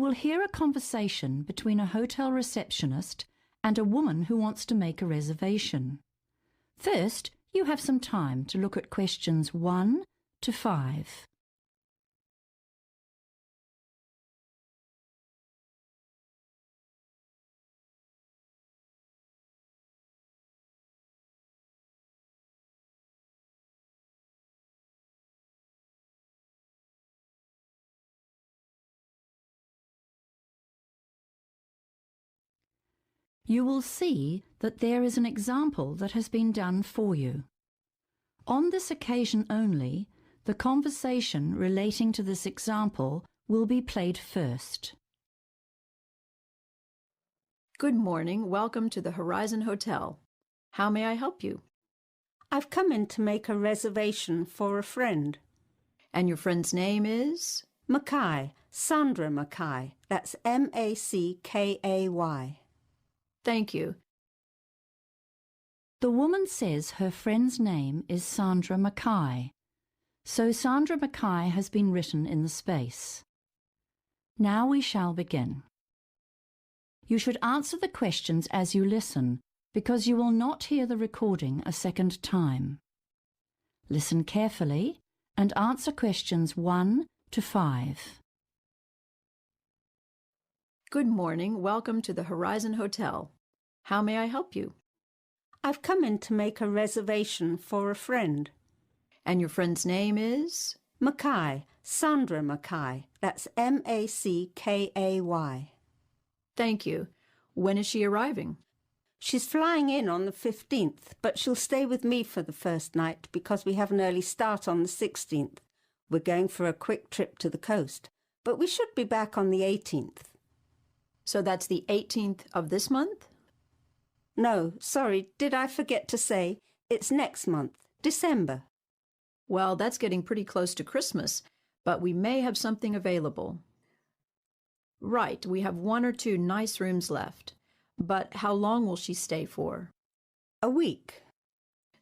will hear a conversation between a hotel receptionist and a woman who wants to make a reservation. First, you have some time to look at questions 1 to 5. You will see that there is an example that has been done for you. On this occasion only, the conversation relating to this example will be played first. Good morning. Welcome to the Horizon Hotel. How may I help you? I've come in to make a reservation for a friend. And your friend's name is? Mackay, Sandra Mackay. That's M-A-C-K-A-Y. Thank you. The woman says her friend's name is Sandra Mackay, so Sandra Mackay has been written in the space. Now we shall begin. You should answer the questions as you listen, because you will not hear the recording a second time. Listen carefully and answer questions 1 to 5. Good morning. Welcome to the Horizon Hotel. How may I help you? I've come in to make a reservation for a friend. And your friend's name is? Mackay, Sandra Mackay. That's M-A-C-K-A-Y. Thank you. When is she arriving? She's flying in on the 15th, but she'll stay with me for the first night because we have an early start on the 16th. We're going for a quick trip to the coast, but we should be back on the 18th. So that's the 18th of this month? No, sorry, did I forget to say? It's next month, December. Well, that's getting pretty close to Christmas, but we may have something available. Right, we have 1 or 2 nice rooms left. But how long will she stay for? A week.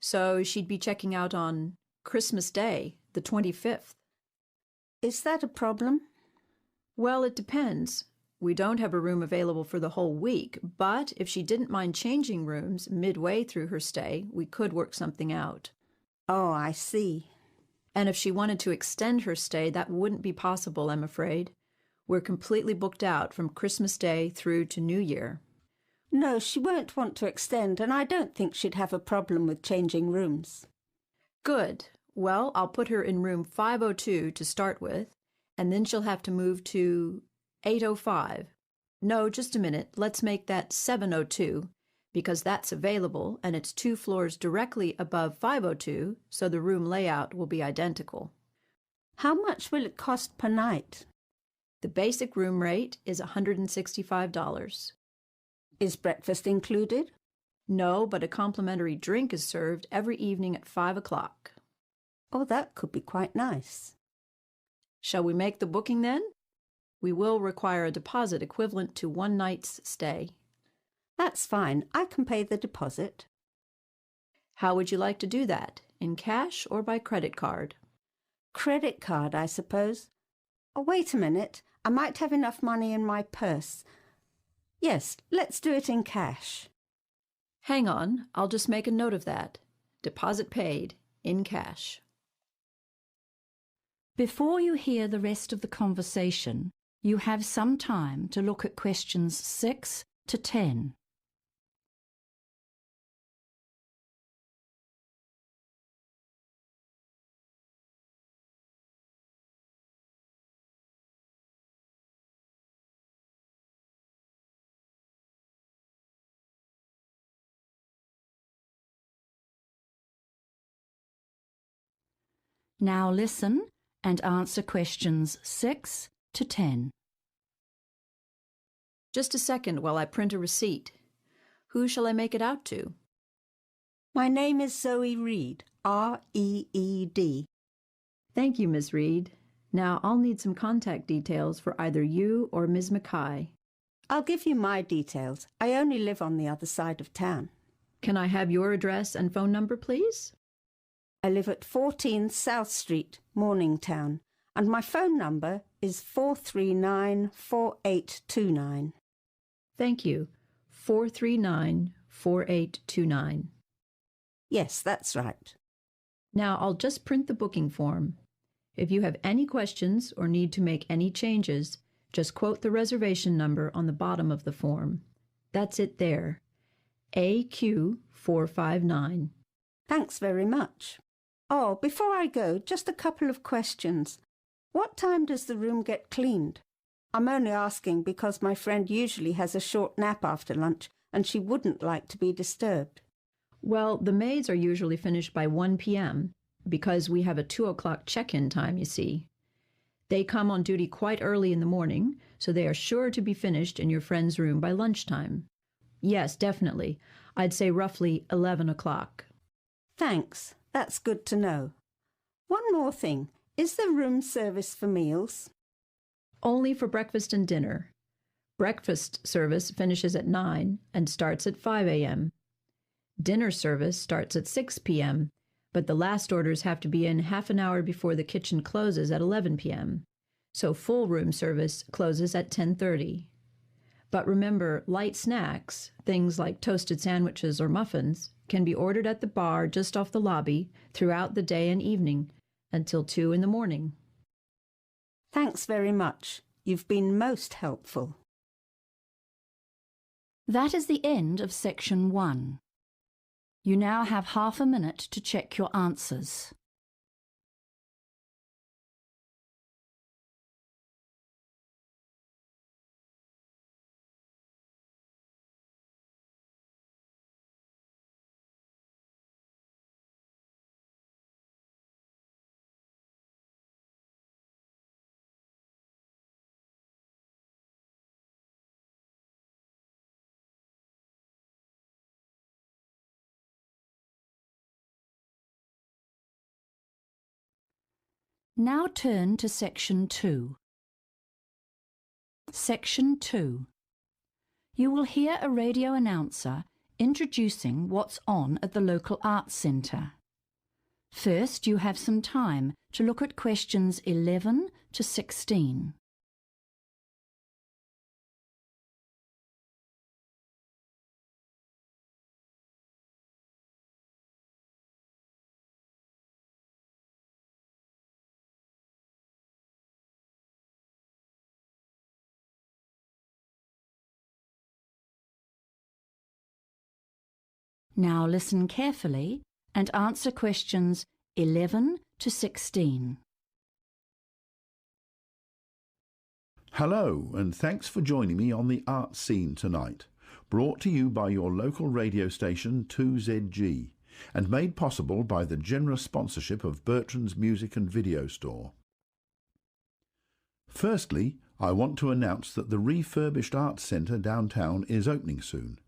So she'd be checking out on Christmas Day, the 25th. Is that a problem? Well, it depends. We don't have a room available for the whole week, but if she didn't mind changing rooms midway through her stay, we could work something out. Oh, I see. And if she wanted to extend her stay, that wouldn't be possible, I'm afraid. We're completely booked out from Christmas Day through to New Year. No, she won't want to extend, and I don't think she'd have a problem with changing rooms. Good. Well, I'll put her in room 502 to start with, and then she'll have to move to 805. No, just a minute. Let's make that 702, because that's available, and it's 2 floors directly above 502, so the room layout will be identical. How much will it cost per night? The basic room rate is $165. Is breakfast included? No, but a complimentary drink is served every evening at 5 o'clock. Oh, that could be quite nice. Shall we make the booking then? We will require a deposit equivalent to 1 night's stay. That's fine. I can pay the deposit. How would you like to do that? In cash or by credit card? Credit card, I suppose. Oh, wait a minute. I might have enough money in my purse. Yes, let's do it in cash. Hang on, I'll just make a note of that. Deposit paid, in cash. Before you hear the rest of the conversation, you have some time to look at questions 6 to 10. Now listen and answer questions 6 to 10. Just a second while I print a receipt. Who shall I make it out to? My name is Zoe Reed, R-E-E-D. Thank you, Ms. Reed. Now I'll need some contact details for either you or Ms. Mackay. I'll give you my details. I only live on the other side of town. Can I have your address and phone number, please? I live at 14 South Street, Morningtown. and my phone number is 439-4829. Thank you. 439-4829. Yes, that's right. Now I'll just print the booking form. If you have any questions or need to make any changes, just quote the reservation number on the bottom of the form. That's it there. AQ459. Thanks very much. Oh, before I go, just a couple of questions. What time does the room get cleaned? I'm only asking because my friend usually has a short nap after lunch and she wouldn't like to be disturbed. Well, the maids are usually finished by 1 p.m. because we have a 2 o'clock check-in time, you see. They come on duty quite early in the morning, so they are sure to be finished in your friend's room by lunchtime. Yes, definitely. I'd say roughly 11 o'clock. Thanks. That's good to know. One more thing. Is there room service for meals? Only for breakfast and dinner. Breakfast service finishes at 9 and starts at 5 a.m. Dinner service starts at 6 p.m., but the last orders have to be in half an hour before the kitchen closes at 11 p.m., so full room service closes at 10:30. But remember, light snacks, things like toasted sandwiches or muffins, can be ordered at the bar just off the lobby throughout the day and evening until 2 in the morning. Thanks very much. You've been most helpful. That is the end of section 1. You now have half a minute to check your answers. Now turn to section 2. Section 2. You will hear a radio announcer introducing what's on at the local arts centre. First, you have some time to look at questions 11 to 16. Now listen carefully and answer questions 11 to 16. Hello, and thanks for joining me on the art scene tonight, brought to you by your local radio station 2ZG, and made possible by the generous sponsorship of Bertrand's Music and Video Store. Firstly, I want to announce that the refurbished Arts Centre downtown is opening soon,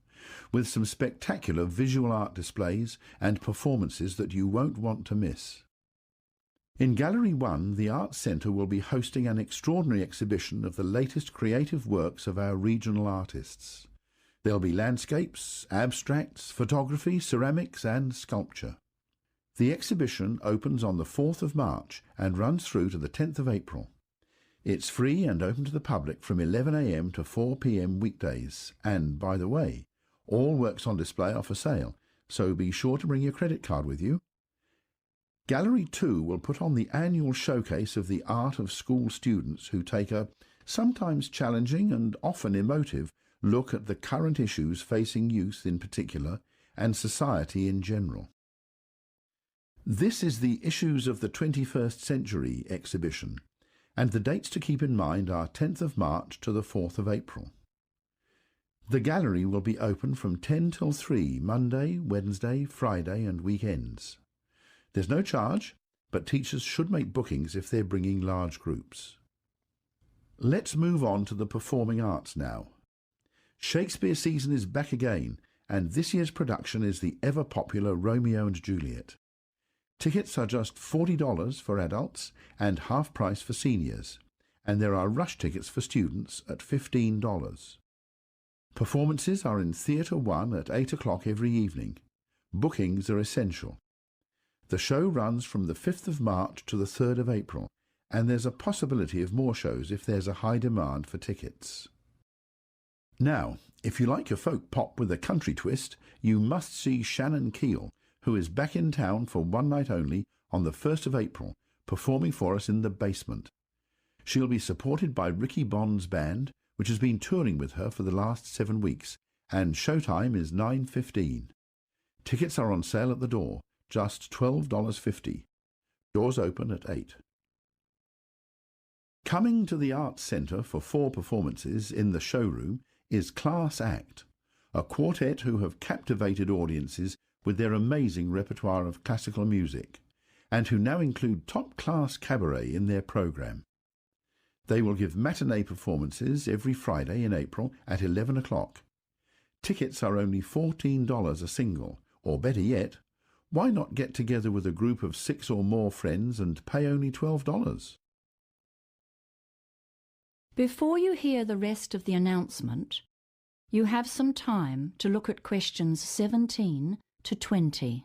with some spectacular visual art displays and performances that you won't want to miss. In Gallery 1, the Arts Centre will be hosting an extraordinary exhibition of the latest creative works of our regional artists. There'll be landscapes, abstracts, photography, ceramics and sculpture. The exhibition opens on the 4th of March and runs through to the 10th of April. It's free and open to the public from 11 a.m. to 4 p.m. weekdays, and, by the way, all works on display are for sale, so be sure to bring your credit card with you. Gallery 2 will put on the annual showcase of the art of school students who take a sometimes challenging and often emotive look at the current issues facing youth in particular and society in general. This is the Issues of the 21st Century exhibition, and the dates to keep in mind are 10th of March to the 4th of April. The gallery will be open from 10 till 3 Monday, Wednesday, Friday and weekends. There's no charge, but teachers should make bookings if they're bringing large groups. Let's move on to the performing arts now. Shakespeare season is back again, and this year's production is the ever-popular Romeo and Juliet. Tickets are just $40 for adults and half price for seniors, and there are rush tickets for students at $15. Performances are in Theatre 1 at 8 o'clock every evening. Bookings are essential. The show runs from the 5th of March to the 3rd of April, and there's a possibility of more shows if there's a high demand for tickets. Now, if you like your folk pop with a country twist, you must see Shannon Keel, who is back in town for one night only on the 1st of April, performing for us in the basement. She'll be supported by Ricky Bond's band, which has been touring with her for the last 7 weeks, and showtime is 9:15. Tickets are on sale at the door, just $12.50. Doors open at 8. Coming to the Arts Centre for 4 performances in the showroom is Class Act, a quartet who have captivated audiences with their amazing repertoire of classical music, and who now include top-class cabaret in their programme. They will give matinee performances every Friday in April at 11 o'clock. Tickets are only $14 a single, or better yet, why not get together with a group of 6 or more friends and pay only $12? Before you hear the rest of the announcement, you have some time to look at questions 17 to 20.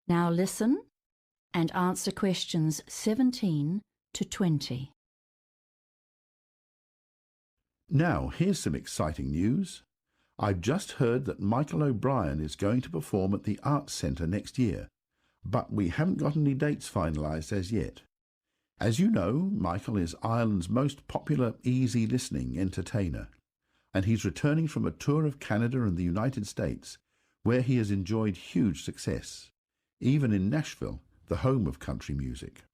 Now listen and answer questions 17 to 20. Now, here's some exciting news. I've just heard that Michael O'Brien is going to perform at the Arts Centre next year, but we haven't got any dates finalised as yet. As you know, Michael is Ireland's most popular easy listening entertainer, and he's returning from a tour of Canada and the United States, where he has enjoyed huge success, even in Nashville, the home of country music.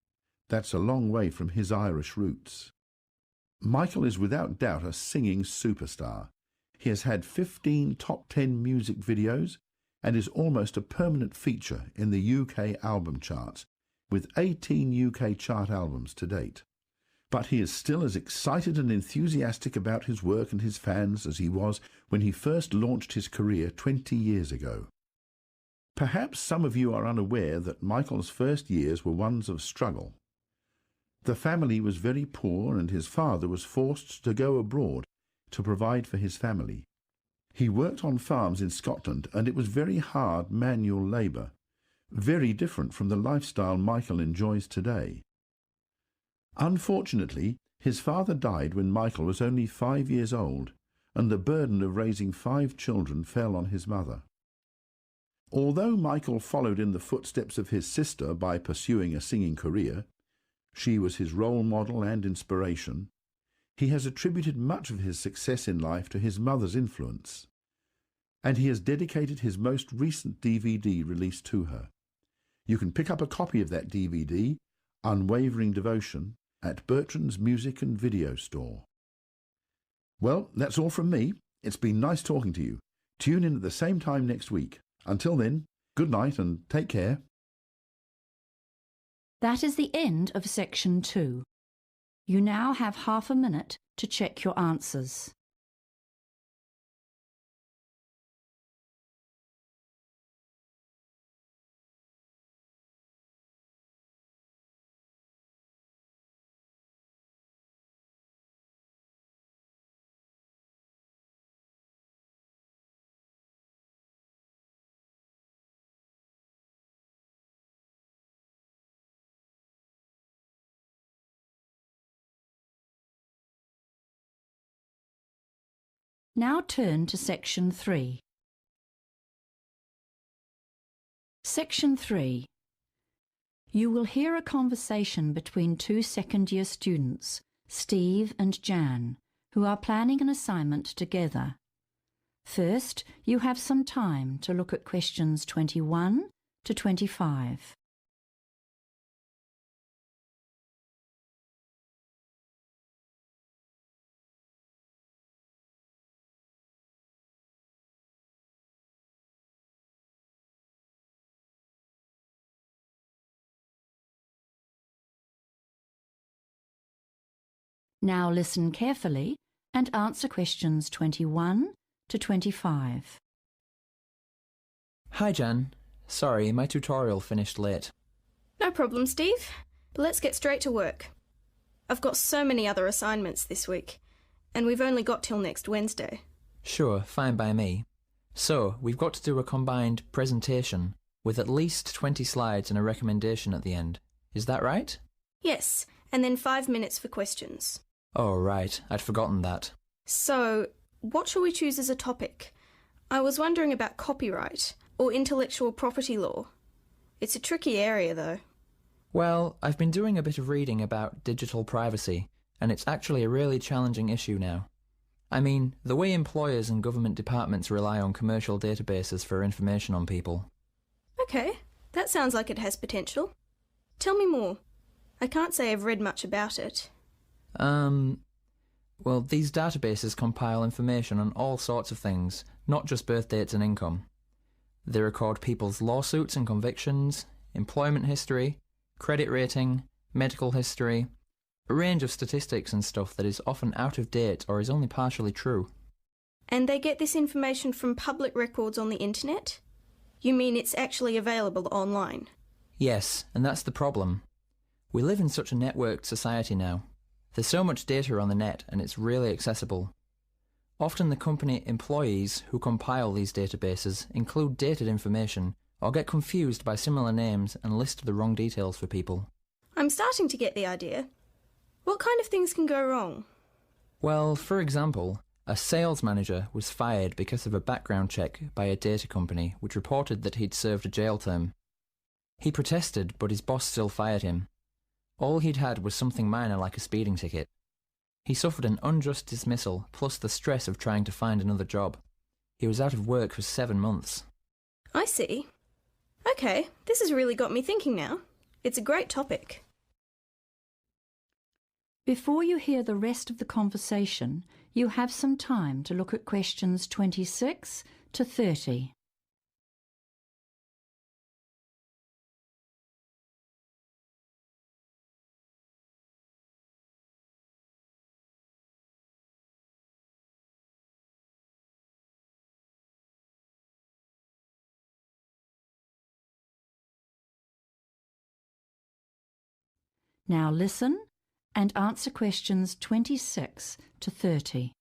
That's a long way from his Irish roots. Michael is without doubt a singing superstar. He has had 15 top 10 music videos and is almost a permanent feature in the UK album charts, with 18 UK chart albums to date. But he is still as excited and enthusiastic about his work and his fans as he was when he first launched his career 20 years ago. Perhaps some of you are unaware that Michael's first years were ones of struggle. The family was very poor and his father was forced to go abroad to provide for his family. He worked on farms in Scotland and it was very hard manual labour, very different from the lifestyle Michael enjoys today. Unfortunately, his father died when Michael was only 5 years old, and the burden of raising 5 children fell on his mother. Although Michael followed in the footsteps of his sister by pursuing a singing career, she was his role model and inspiration, he has attributed much of his success in life to his mother's influence, and he has dedicated his most recent DVD release to her. You can pick up a copy of that DVD, Unwavering Devotion, at Bertrand's Music and Video Store. Well, that's all from me. It's been nice talking to you. Tune in at the same time next week. Until then, good night and take care. That is the end of section 2. You now have half a minute to check your answers. Now turn to section 3. Section 3. You will hear a conversation between 2 second-year students, Steve and Jan, who are planning an assignment together. First, you have some time to look at questions 21 to 25. Now listen carefully and answer questions 21 to 25. Hi, Jan. Sorry, my tutorial finished late. No problem, Steve. But let's get straight to work. I've got so many other assignments this week, and we've only got till next Wednesday. Sure, fine by me. So, we've got to do a combined presentation with at least 20 slides and a recommendation at the end. Is that right? Yes, and then 5 minutes for questions. Oh, right. I'd forgotten that. So, what shall we choose as a topic? I was wondering about copyright or intellectual property law. It's a tricky area, though. Well, I've been doing a bit of reading about digital privacy, and it's actually a really challenging issue now. I mean, the way employers and government departments rely on commercial databases for information on people. Okay, that sounds like it has potential. Tell me more. I can't say I've read much about it. Well, these databases compile information on all sorts of things, not just birth dates and income. They record people's lawsuits and convictions, employment history, credit rating, medical history, a range of statistics and stuff that is often out of date or is only partially true. And they get this information from public records on the internet? You mean it's actually available online? Yes, and that's the problem. We live in such a networked society now. There's so much data on the net and it's really accessible. Often the company employees who compile these databases include dated information or get confused by similar names and list the wrong details for people. I'm starting to get the idea. What kind of things can go wrong? Well, for example, a sales manager was fired because of a background check by a data company which reported that he'd served a jail term. He protested, but his boss still fired him. All he'd had was something minor like a speeding ticket. He suffered an unjust dismissal, plus the stress of trying to find another job. He was out of work for 7 months. I see. Okay, this has really got me thinking now. It's a great topic. Before you hear the rest of the conversation, you have some time to look at questions 26 to 30. Now listen and answer questions 26 to 30.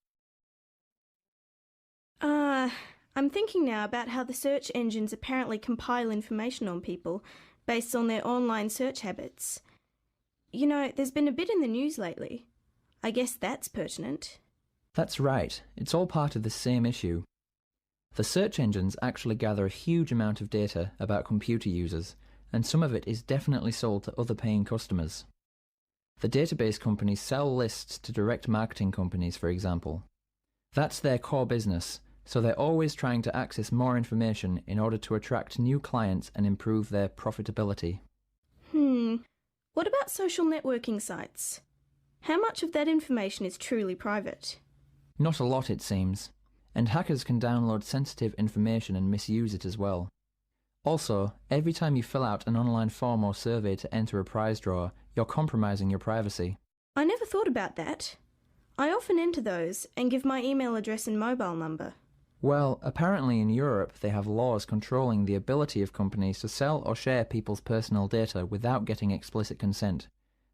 I'm thinking now about how the search engines apparently compile information on people based on their online search habits. You know, there's been a bit in the news lately. I guess that's pertinent. That's right, it's all part of the same issue. The search engines actually gather a huge amount of data about computer users, and some of it is definitely sold to other paying customers. The database companies sell lists to direct marketing companies, for example. That's their core business, so they're always trying to access more information in order to attract new clients and improve their profitability. What about social networking sites? How much of that information is truly private? Not a lot, it seems, and hackers can download sensitive information and misuse it as well. Also, every time you fill out an online form or survey to enter a prize draw, you're compromising your privacy. I never thought about that. I often enter those and give my email address and mobile number. Well, apparently in Europe they have laws controlling the ability of companies to sell or share people's personal data without getting explicit consent,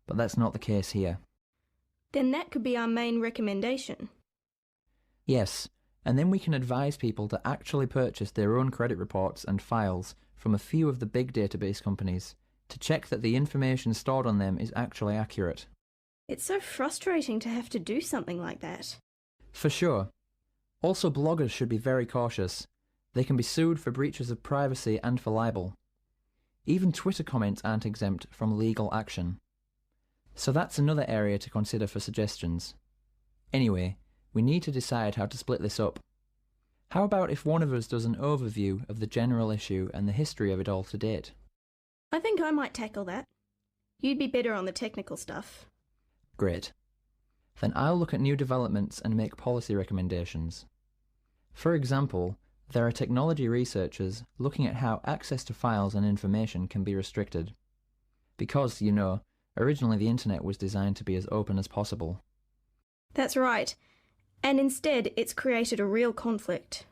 but that's not the case here. Then that could be our main recommendation. Yes, and then we can advise people to actually purchase their own credit reports and files from a few of the big database companies to check that the information stored on them is actually accurate. It's so frustrating to have to do something like that. For sure. Also, bloggers should be very cautious. They can be sued for breaches of privacy and for libel. Even Twitter comments aren't exempt from legal action. So that's another area to consider for suggestions. Anyway, we need to decide how to split this up. How about if one of us does an overview of the general issue and the history of it all to date? I think I might tackle that. You'd be better on the technical stuff. Great. Then I'll look at new developments and make policy recommendations. For example, there are technology researchers looking at how access to files and information can be restricted. Because, you know, originally the internet was designed to be as open as possible. That's right. And instead, it's created a real conflict.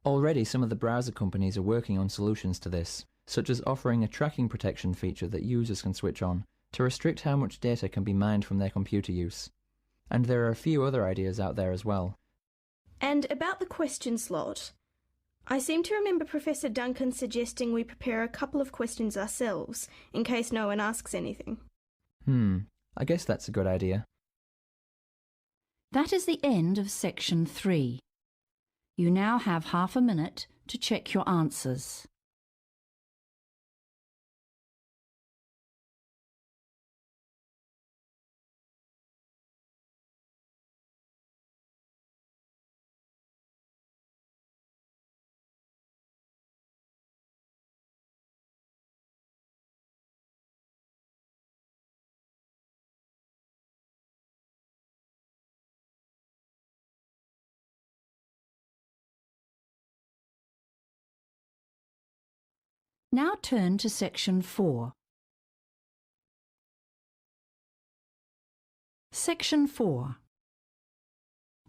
Already some of the browser companies are working on solutions to this, such as offering a tracking protection feature that users can switch on to restrict how much data can be mined from their computer use. And there are a few other ideas out there as well. And about the question slot, I seem to remember Professor Duncan suggesting we prepare a couple of questions ourselves, in case no one asks anything. I guess that's a good idea. That is the end of section 3. You now have half a minute to check your answers. Now turn to section 4. Section 4.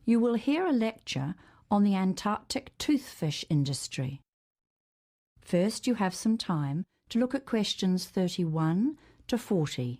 You will hear a lecture on the Antarctic toothfish industry. First, you have some time to look at questions 31 to 40.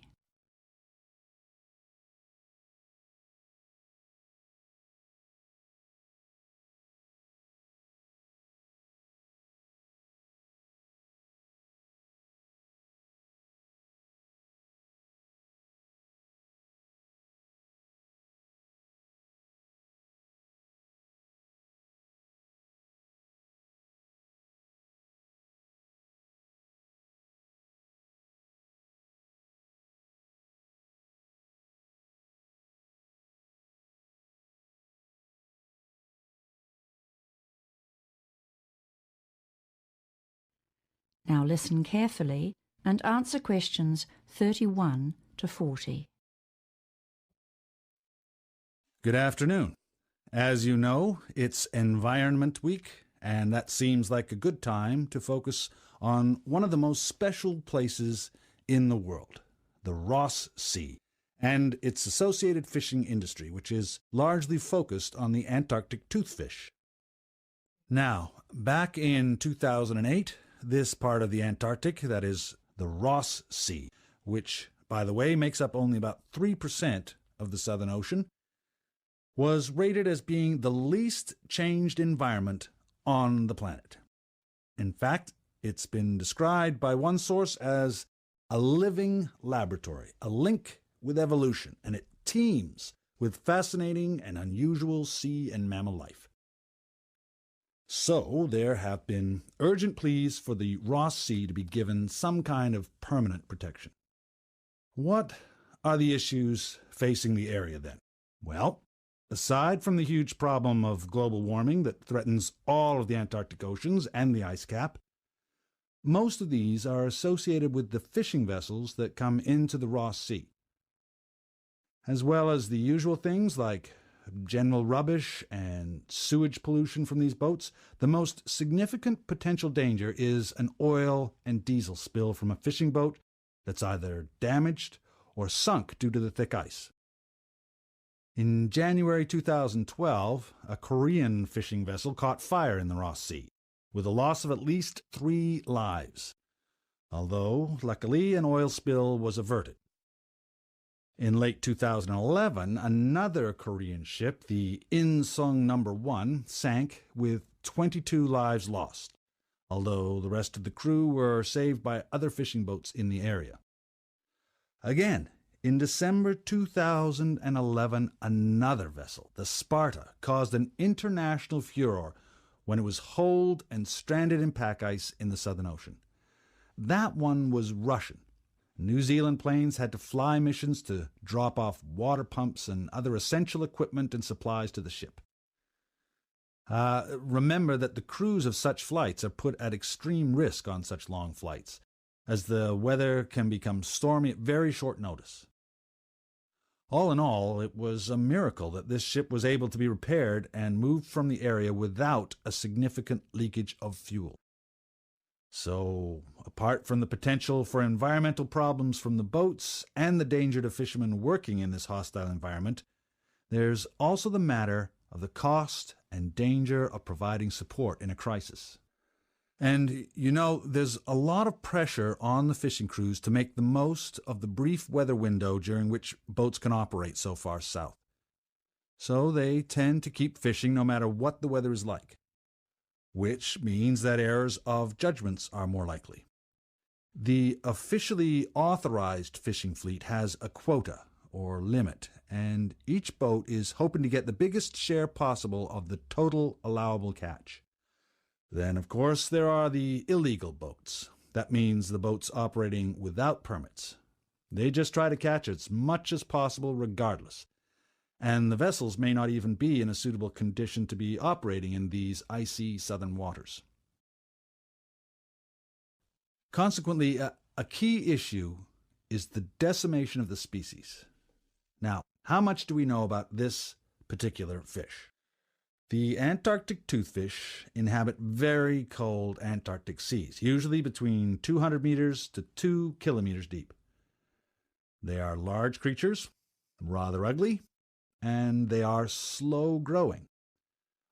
Now listen carefully and answer questions 31 to 40. Good afternoon. As you know, it's Environment Week, and that seems like a good time to focus on one of the most special places in the world, the Ross Sea, and its associated fishing industry, which is largely focused on the Antarctic toothfish. Now, back in 2008, this part of the Antarctic, that is the Ross Sea, which, by the way, makes up only about 3% of the Southern Ocean, was rated as being the least changed environment on the planet. In fact, it's been described by one source as a living laboratory, a link with evolution, and it teems with fascinating and unusual sea and mammal life. So there have been urgent pleas for the Ross Sea to be given some kind of permanent protection. What are the issues facing the area then? Well, aside from the huge problem of global warming that threatens all of the Antarctic oceans and the ice cap, most of these are associated with the fishing vessels that come into the Ross Sea, as well as the usual things like general rubbish and sewage pollution from these boats. The most significant potential danger is an oil and diesel spill from a fishing boat that's either damaged or sunk due to the thick ice. In January 2012, a Korean fishing vessel caught fire in the Ross Sea, with a loss of at least 3 lives, although luckily an oil spill was averted. In late 2011, another Korean ship, the Insung No. 1, sank with 22 lives lost, although the rest of the crew were saved by other fishing boats in the area. Again, in December 2011, another vessel, the Sparta, caused an international furor when it was holed and stranded in pack ice in the Southern Ocean. That one was Russian. New Zealand planes had to fly missions to drop off water pumps and other essential equipment and supplies to the ship. Remember that the crews of such flights are put at extreme risk on such long flights, as the weather can become stormy at very short notice. All in all, it was a miracle that this ship was able to be repaired and moved from the area without a significant leakage of fuel. So, apart from the potential for environmental problems from the boats and the danger to fishermen working in this hostile environment, there's also the matter of the cost and danger of providing support in a crisis. And, there's a lot of pressure on the fishing crews to make the most of the brief weather window during which boats can operate so far south. So they tend to keep fishing no matter what the weather is like, which means that errors of judgments are more likely. The officially authorized fishing fleet has a quota, or limit, and each boat is hoping to get the biggest share possible of the total allowable catch. Then, of course, there are the illegal boats. That means the boats operating without permits. They just try to catch as much as possible regardless. And the vessels may not even be in a suitable condition to be operating in these icy southern waters. Consequently, a key issue is the decimation of the species. Now, how much do we know about this particular fish? The Antarctic toothfish inhabit very cold Antarctic seas, usually between 200 meters to 2 kilometers deep. They are large creatures, rather ugly, and they are slow growing.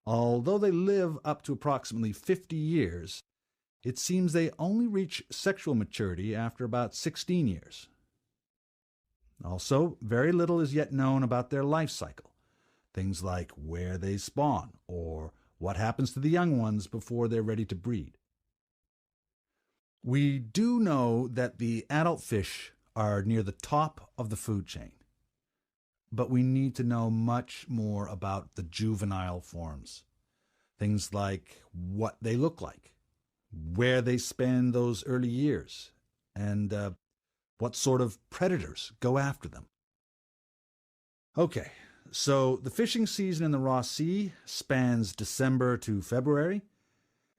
Although they live up to approximately 50 years, it seems they only reach sexual maturity after about 16 years. Also, very little is yet known about their life cycle. Things like where they spawn, or what happens to the young ones before they're ready to breed. We do know that the adult fish are near the top of the food chain, but we need to know much more about the juvenile forms. Things like what they look like, where they spend those early years, and what sort of predators go after them. Okay. So the fishing season in the Ross Sea spans December to February.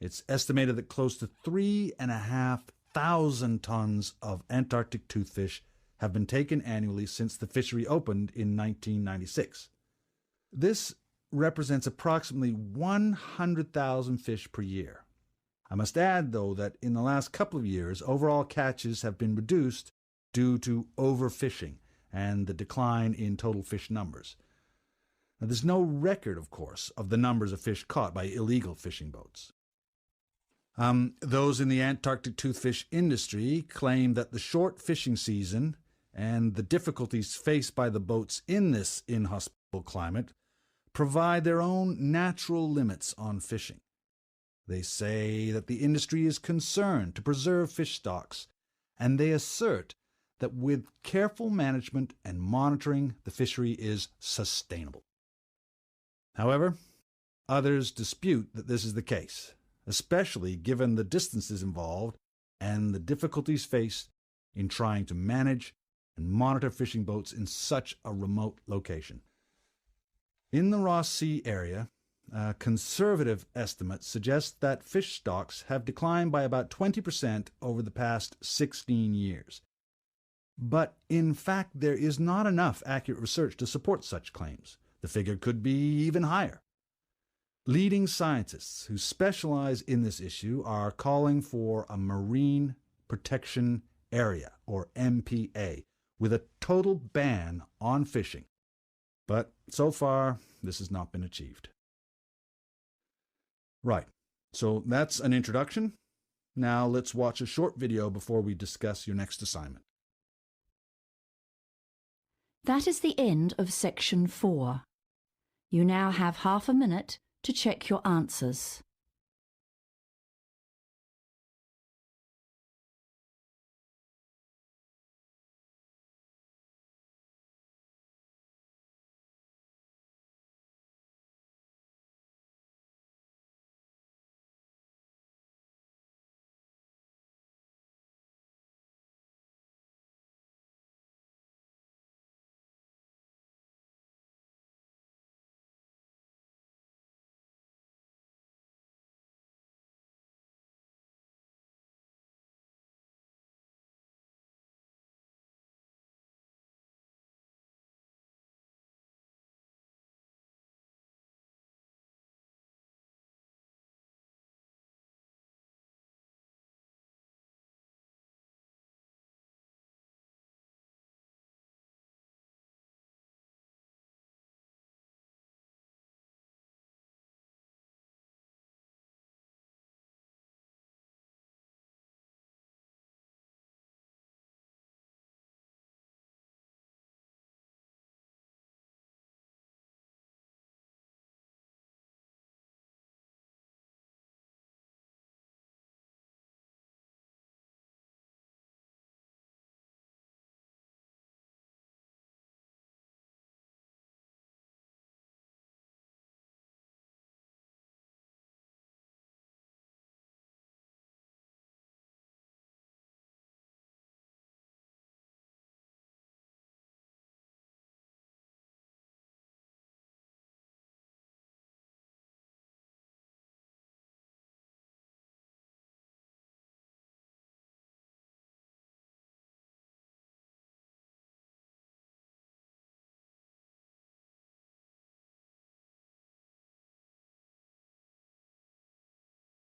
It's estimated that close to 3,500 tons of Antarctic toothfish have been taken annually since the fishery opened in 1996. This represents approximately 100,000 fish per year. I must add, though, that in the last couple of years, overall catches have been reduced due to overfishing and the decline in total fish numbers. Now, there's no record, of course, of the numbers of fish caught by illegal fishing boats. Those in the Antarctic toothfish industry claim that the short fishing season and the difficulties faced by the boats in this inhospitable climate provide their own natural limits on fishing. They say that the industry is concerned to preserve fish stocks, and they assert that with careful management and monitoring, the fishery is sustainable. However, others dispute that this is the case, especially given the distances involved and the difficulties faced in trying to manage and monitor fishing boats in such a remote location. In the Ross Sea area, conservative estimates suggest that fish stocks have declined by about 20% over the past 16 years. But in fact, there is not enough accurate research to support such claims. The figure could be even higher. Leading scientists who specialize in this issue are calling for a Marine Protection Area, or MPA, with a total ban on fishing. But so far, this has not been achieved. Right, so that's an introduction. Now let's watch a short video before we discuss your next assignment. That is the end of section 4. You now have half a minute to check your answers.